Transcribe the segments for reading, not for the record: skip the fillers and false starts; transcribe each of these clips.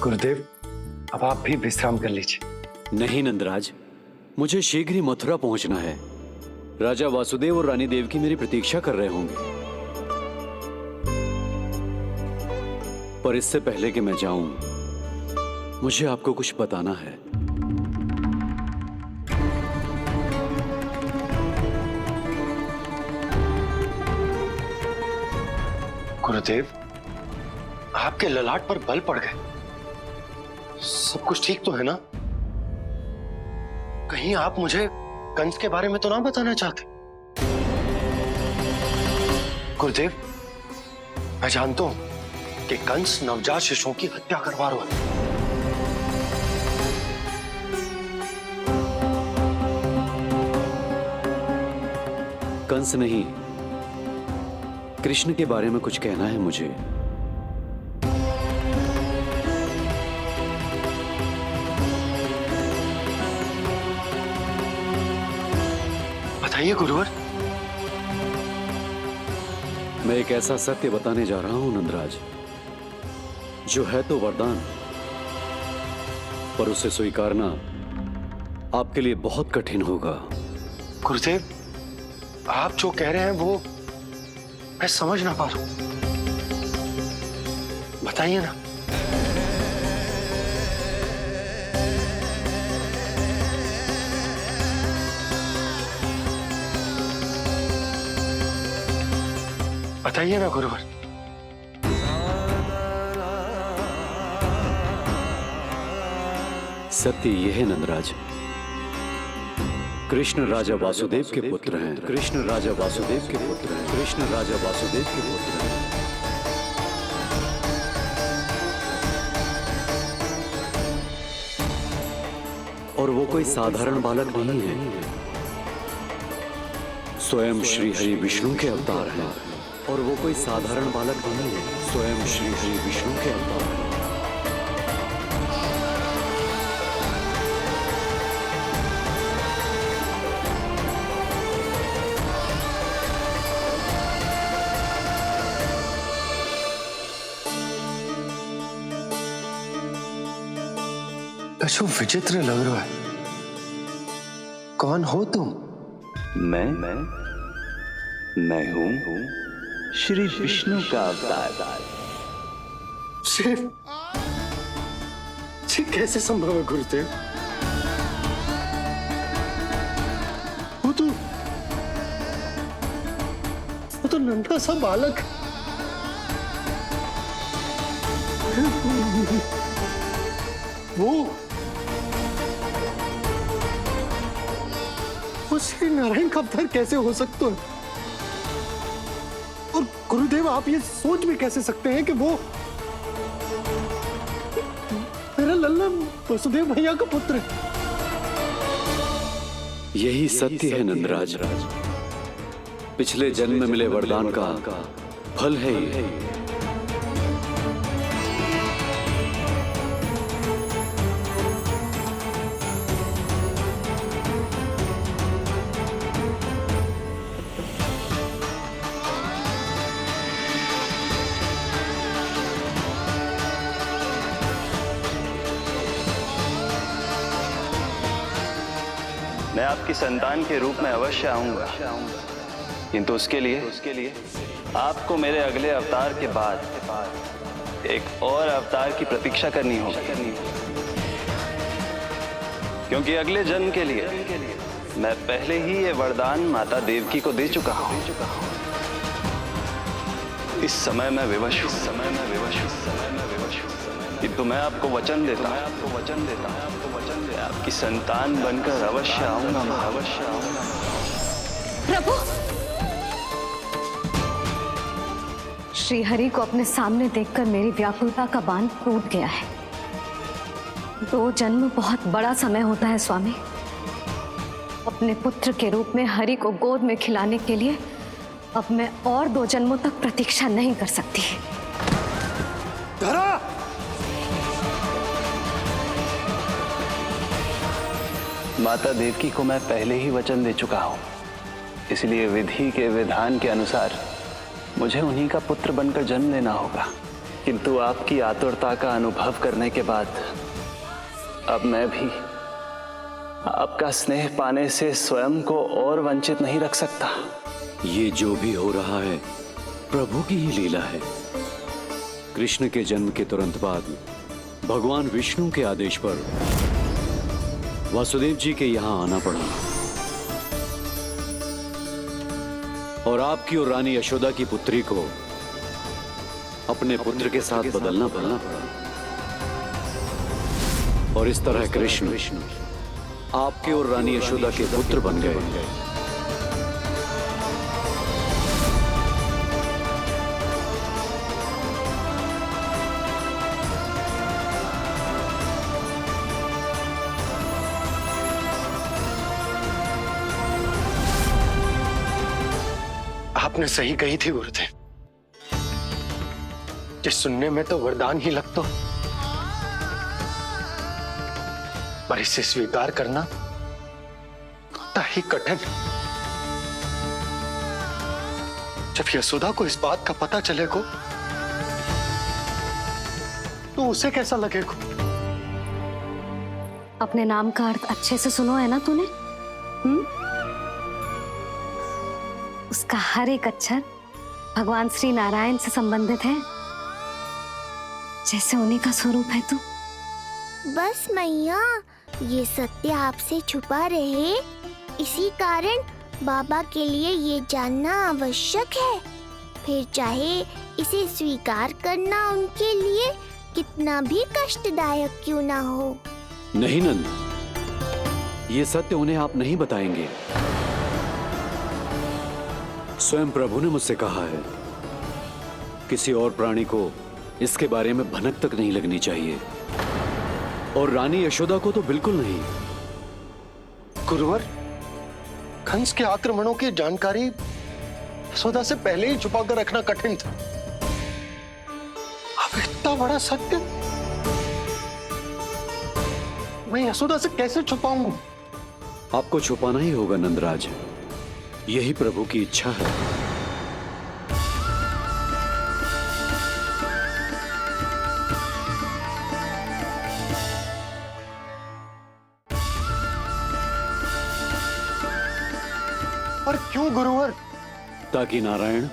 गुरुदेव, अब आप भी विश्राम कर लीजिए। नहीं नंदराज, मुझे शीघ्र ही मथुरा पहुंचना है। राजा वासुदेव और रानी देवकी मेरी प्रतीक्षा कर रहे होंगे। पर इससे पहले कि मैं जाऊं, मुझे आपको कुछ बताना है। गुरुदेव, आपके ललाट पर बल पड़ गए। सब कुछ ठीक तो है ना? कहीं आप मुझे कंस के बारे में तो ना बताना चाहते? गुरुदेव, मैं जानता हूं कि कंस नवजात शिशुओं की हत्या करवा रहा है। कंस नहीं, कृष्ण के बारे में कुछ कहना है मुझे। बताइए गुरुवर। मैं एक ऐसा सत्य बताने जा रहा हूं नंदराज, जो है तो वरदान, पर उसे स्वीकारना आपके लिए बहुत कठिन होगा। गुरुदेव, आप जो कह रहे हैं वो मैं समझ ना पा रहा हूं। बताइए ना। बताइए ना गुरुवर। सत्य यह है नंदराज, कृष्ण राजा वासुदेव के पुत्र हैं। कृष्ण राजा वासुदेव के पुत्र हैं। कृष्ण राजा वासुदेव के पुत्र हैं। और वो कोई साधारण बालक नहीं है, स्वयं श्री हरि विष्णु के अवतार हैं। और वो कोई साधारण बालक नहीं है, स्वयं श्री हरि विष्णु के अवतार हैं। कछु विचित्र लग रहा है। कौन हो तुम? मैं हूं श्री विष्णु का अवतार। शिव, ये कैसे संभव है गुरुदेव? वो तो नन्हा सा बालक। वो श्री नारायण का अवतार कैसे हो सकता है? और गुरुदेव, आप ये सोच भी कैसे सकते हैं कि वो मेरा लल्ला वसुदेव भैया का पुत्र है? यही सत्य है नंदराज, पिछले जन्म में मिले वरदान का फल है ये। मैं आपकी संतान के रूप में अवश्य आऊंगा, किंतु उसके लिए आपको मेरे अगले अवतार के बाद एक और अवतार की प्रतीक्षा करनी होगी, क्योंकि अगले जन्म के लिए मैं पहले ही ये वरदान माता देवकी को दे चुका हूं। इस समय मैं विवश हूं, किंतु मैं आपको वचन देता हूं, आपकी संतान बनकर अवश्य आऊंगा। प्रभु, श्रीहरि को अपने सामने देखकर मेरी व्याकुलता का बांध टूट गया है। 2 जन्म बहुत बड़ा समय होता है स्वामी। अपने पुत्र के रूप में हरि को गोद में खिलाने के लिए अब मैं और 2 जन्मों तक प्रतीक्षा नहीं कर सकती। धरा! माता देवकी को मैं पहले ही वचन दे चुका हूं, इसलिए विधि के विधान के अनुसार मुझे उन्हीं का पुत्र बनकर जन्म लेना होगा। किंतु आपकी आतुरता का अनुभव करने के बाद अब मैं भी आपका स्नेह पाने से स्वयं को और वंचित नहीं रख सकता। ये जो भी हो रहा है प्रभु की ही लीला है। कृष्ण के जन्म के तुरंत बाद भगवान विष्णु के आदेश पर वासुदेव जी के यहां आना पड़ा और आपकी और रानी यशोदा की पुत्री को अपने पुत्र के साथ बदलना पड़ा और इस तरह कृष्ण आपके और रानी यशोदा के पुत्र बन गए। आपने सही कही थी गुरुदेव, कि सुनने में तो वरदान ही लगता, पर इसे स्वीकार करना होता ही कठिन। जब यशोदा को इस बात का पता चलेगा तो उसे कैसा लगेगा? अपने नाम का अर्थ अच्छे से सुनो है ना तूने? उसका हर एक अक्षर भगवान श्री नारायण से संबंधित है, जैसे उन्हीं का स्वरूप है तू। बस मैया, ये सत्य आपसे छुपा रहे, इसी कारण बाबा के लिए ये जानना आवश्यक है। फिर चाहे इसे स्वीकार करना उनके लिए कितना भी कष्टदायक क्यों ना हो। नहीं नंद, ये सत्य उन्हें आप नहीं बताएंगे। स्वयं प्रभु ने मुझसे कहा है किसी और प्राणी को इसके बारे में भनक तक नहीं लगनी चाहिए, और रानी यशोदा को तो बिल्कुल नहीं। गुरुवर, कंस के आक्रमणों की जानकारी यशोदा से पहले ही छुपा कर रखना कठिन था। अब इतना बड़ा सत्य मैं यशोदा से कैसे छुपाऊंगा? आपको छुपाना ही होगा नंदराज, यही प्रभु की इच्छा है। पर क्यों गुरुवर? ताकि नारायण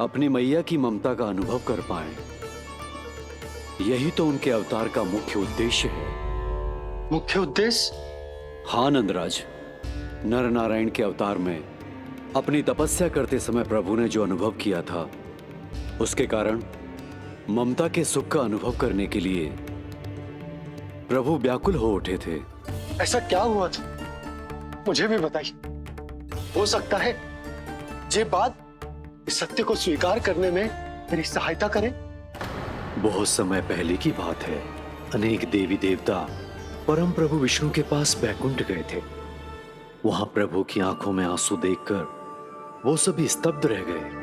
अपनी मैया की ममता का अनुभव कर पाए। यही तो उनके अवतार का मुख्य उद्देश्य है। मुख्य उद्देश्य? हाँ नंदराज, नर नारायण के अवतार में अपनी तपस्या करते समय प्रभु ने जो अनुभव किया था, उसके कारण ममता के सुख का अनुभव करने के लिए प्रभु व्याकुल हो उठे थे। ऐसा क्या हुआ था? मुझे भी बताइए। हो सकता है ये बात इस सत्य को स्वीकार करने में मेरी सहायता करे। बहुत समय पहले की बात है। अनेक देवी देवता परम प्रभु विष्णु के पास बैकुंठ गए थे। वहां प्रभु की आंखों में आंसू देखकर वो सभी स्तब्ध रह गए।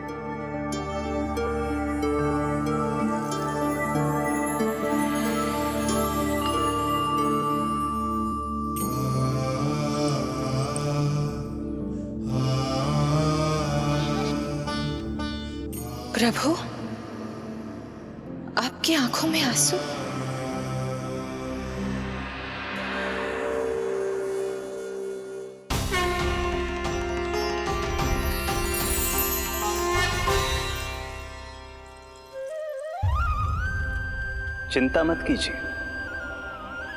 प्रभु, आपकी आंखों में आंसू? चिंता मत कीजिए,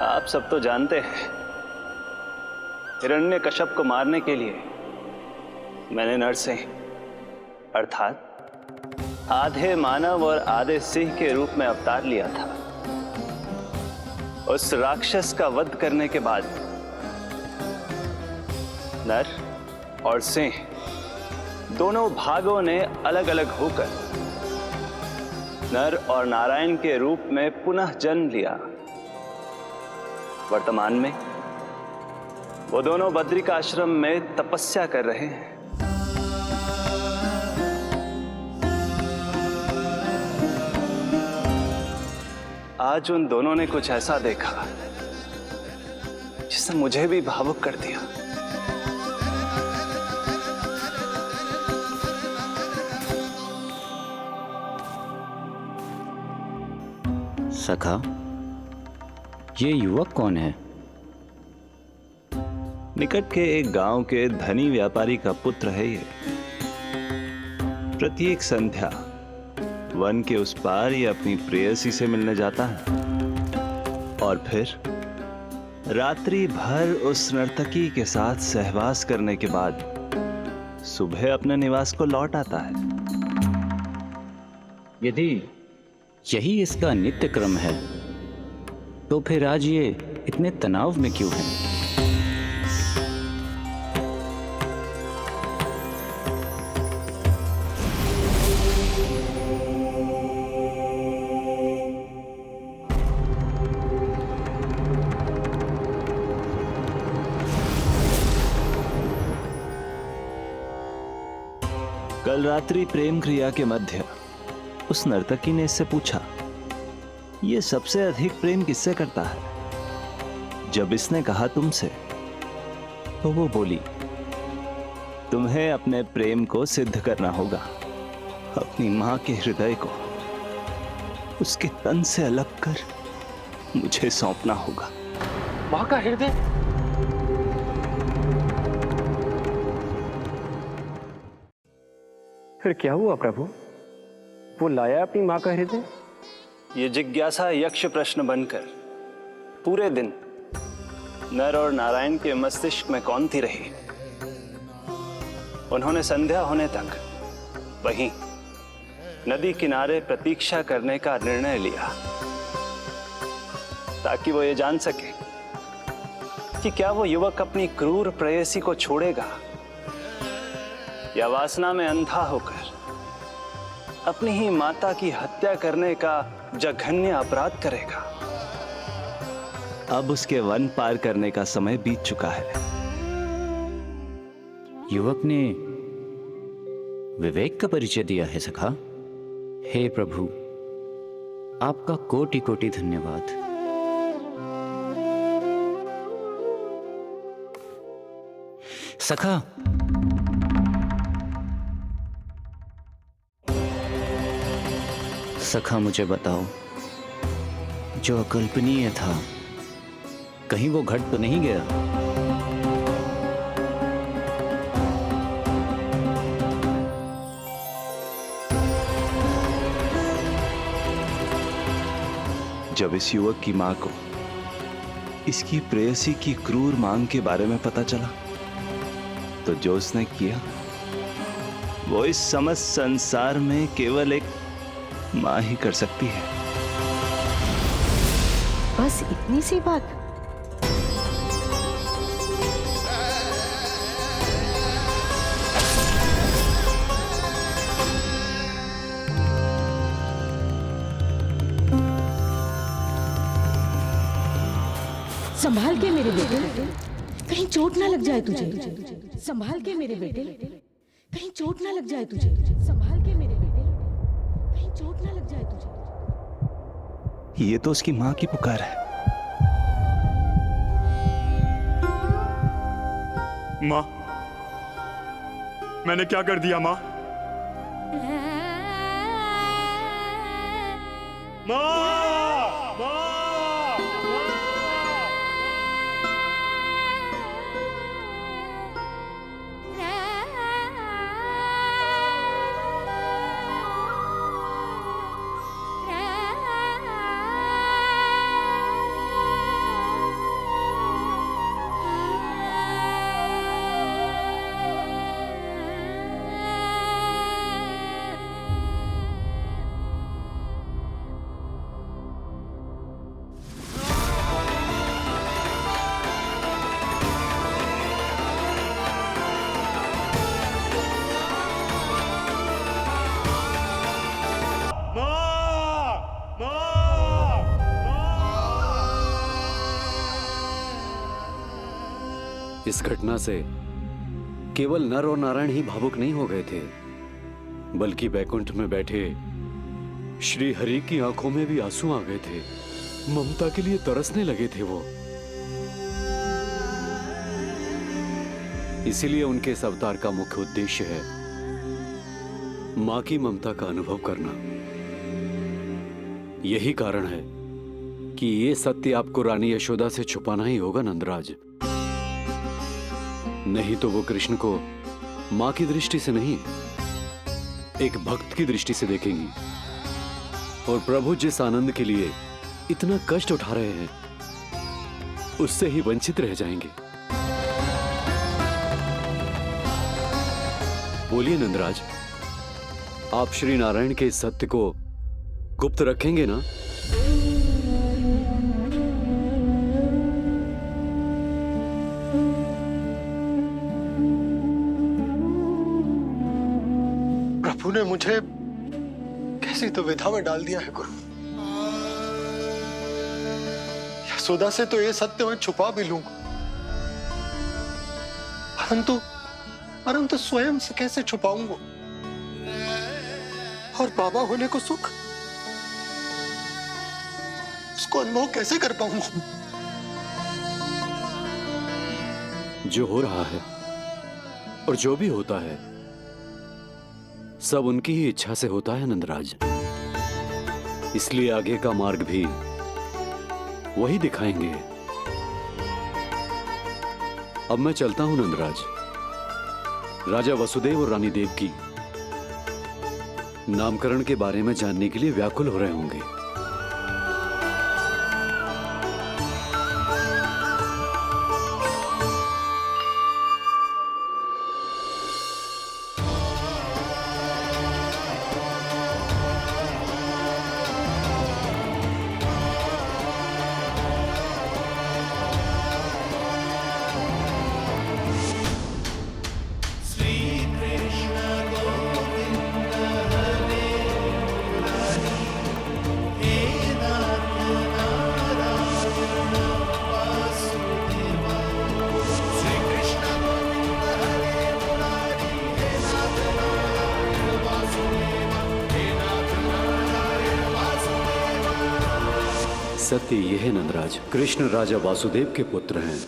आप सब तो जानते हैं हिरण्यकश्यप को मारने के लिए मैंने नरसिंह अर्थात आधे मानव और आधे सिंह के रूप में अवतार लिया था। उस राक्षस का वध करने के बाद नर और सिंह दोनों भागों ने अलग अलग होकर नर और नारायण के रूप में पुनः जन्म लिया। वर्तमान में वो दोनों बद्रिक आश्रम में तपस्या कर रहे हैं। आज उन दोनों ने कुछ ऐसा देखा जिसने मुझे भी भावुक कर दिया। सखा, ये युवक कौन है? निकट के एक गांव के धनी व्यापारी का पुत्र है ये। प्रत्येक संध्या वन के उस पार ये अपनी प्रेयसी से मिलने जाता है और फिर रात्रि भर उस नर्तकी के साथ सहवास करने के बाद सुबह अपने निवास को लौट आता है। यदि यही इसका नित्य क्रम है तो फिर आज ये इतने तनाव में क्यों है? कल रात्रि प्रेम क्रिया के मध्य उस नर्तकी ने इससे पूछा, ये सबसे अधिक प्रेम किससे करता है? जब इसने कहा तुमसे, तो वो बोली, तुम्हें अपने प्रेम को सिद्ध करना होगा। अपनी मां के हृदय को उसके तन से अलग कर मुझे सौंपना होगा। माँ का हृदय? फिर क्या हुआ प्रभु? वो लाया अपनी मां का हृदय? ये जिज्ञासा यक्ष प्रश्न बनकर पूरे दिन नर और नारायण के मस्तिष्क में कौंधती रही। उन्होंने संध्या होने तक वहीं नदी किनारे प्रतीक्षा करने का निर्णय लिया ताकि वो ये जान सके कि क्या वो युवक अपनी क्रूर प्रेयसी को छोड़ेगा या वासना में अंधा होकर अपनी ही माता की हत्या करने का जघन्य अपराध करेगा। अब उसके वन पार करने का समय बीत चुका है। युवक ने विवेक का परिचय दिया है सखा। हे प्रभु, आपका कोटि कोटि धन्यवाद। सखा, सखा मुझे बताओ, जो अकल्पनीय था कहीं वो घट तो नहीं गया? जब इस युवक की मां को इसकी प्रेयसी की क्रूर मांग के बारे में पता चला तो जो उसने किया वो इस समस्त संसार में केवल एक मां ही कर सकती है। बस इतनी सी बात? संभाल के मेरे बेटे, कहीं चोट ना लग जाए तुझे। संभाल के मेरे बेटे, कहीं चोट ना लग जाए तुझे। संभाल के मेरे बेटे, कहीं चोट ना लग जाए तुझे। ये तो उसकी मां की पुकार है। मां, मैंने क्या कर दिया मां? मां! इस घटना से केवल नर और नारायण ही भावुक नहीं हो गए थे, बल्कि बैकुंठ में बैठे श्री हरि की आंखों में भी आंसू आ गए थे। ममता के लिए तरसने लगे थे वो। इसीलिए उनके इस अवतार का मुख्य उद्देश्य है मां की ममता का अनुभव करना। यही कारण है कि ये सत्य आपको रानी यशोदा से छुपाना ही होगा नंदराज। नहीं तो वो कृष्ण को मां की दृष्टि से नहीं, एक भक्त की दृष्टि से देखेंगी, और प्रभु जिस आनंद के लिए इतना कष्ट उठा रहे हैं उससे ही वंचित रह जाएंगे। बोलिए नंदराज, आप श्री नारायण के इस सत्य को गुप्त रखेंगे ना? प्रभु ने मुझे कैसी दुविधा में डाल दिया है गुरु। यशोदा से तो ये सत्य मैं छुपा भी लूंगा, परंतु स्वयं से कैसे छुपाऊंगा? और बाबा होने को सुख, उसको अनुभव कैसे कर पाऊंगा? जो हो रहा है और जो भी होता है सब उनकी ही इच्छा से होता है नंदराज। इसलिए आगे का मार्ग भी वही दिखाएंगे। अब मैं चलता हूं नंदराज। राजा वसुदेव और रानी देवकी नामकरण के बारे में जानने के लिए व्याकुल हो रहे होंगे। सत्य यह है नंदराज, कृष्ण राजा वासुदेव के पुत्र हैं।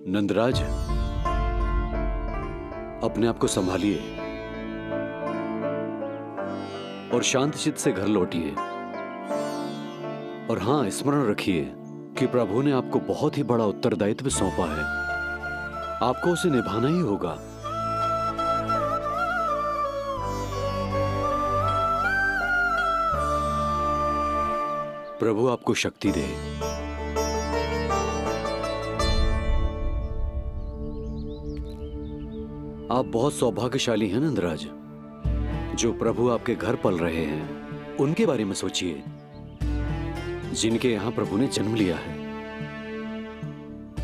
नंदराज, अपने आप को संभालिए और शांत चित्त से घर लौटिए। और हां, स्मरण रखिए कि प्रभु ने आपको बहुत ही बड़ा उत्तरदायित्व सौंपा है, आपको उसे निभाना ही होगा। प्रभु आपको शक्ति दे। आप बहुत सौभाग्यशाली हैं नंदराज। जो प्रभु आपके घर पल रहे हैं उनके बारे में सोचिए, जिनके यहां प्रभु ने जन्म लिया है।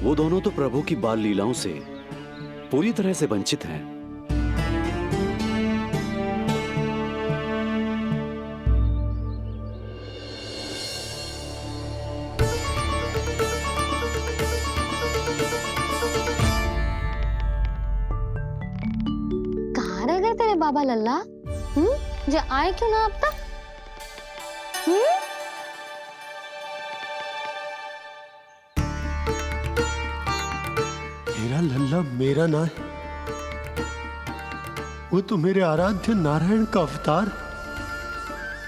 वो दोनों तो प्रभु की बाल लीलाओं से पूरी तरह से वंचित हैं। कहाँ रह गए तेरे बाबा लल्ला? जे आए क्यों ना अब तक? मेरा लल्ला मेरा ना है, वो तो मेरे आराध्य नारायण का अवतार,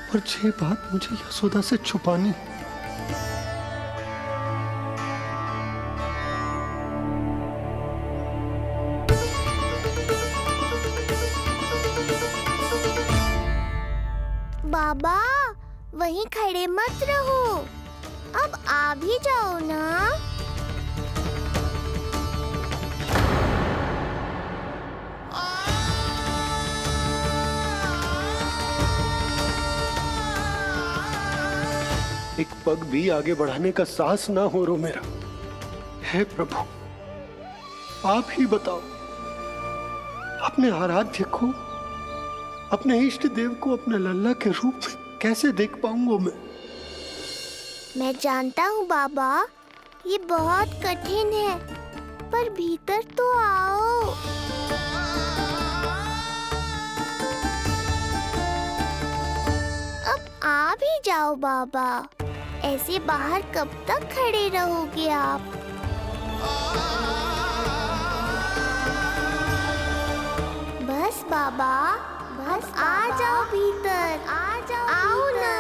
और ये बात मुझे यशोदा से छुपानी। बाबा वहीं खड़े मत रहो, अब आ भी जाओ ना। एक पग भी आगे बढ़ाने का साहस ना हो रो मेरा। हे प्रभु, आप ही बताओ, अपने आराध्य को, अपने इष्ट देव को अपने लल्ला के रूप में कैसे देख पाऊंगा मैं जानता हूँ बाबा, ये बहुत कठिन है, पर भीतर तो आओ। अब आ भी जाओ बाबा, ऐसे बाहर कब तक खड़े रहोगे आप? बस बाबा, बस आ जाओ भीतर, आ जाओ, आओ ना।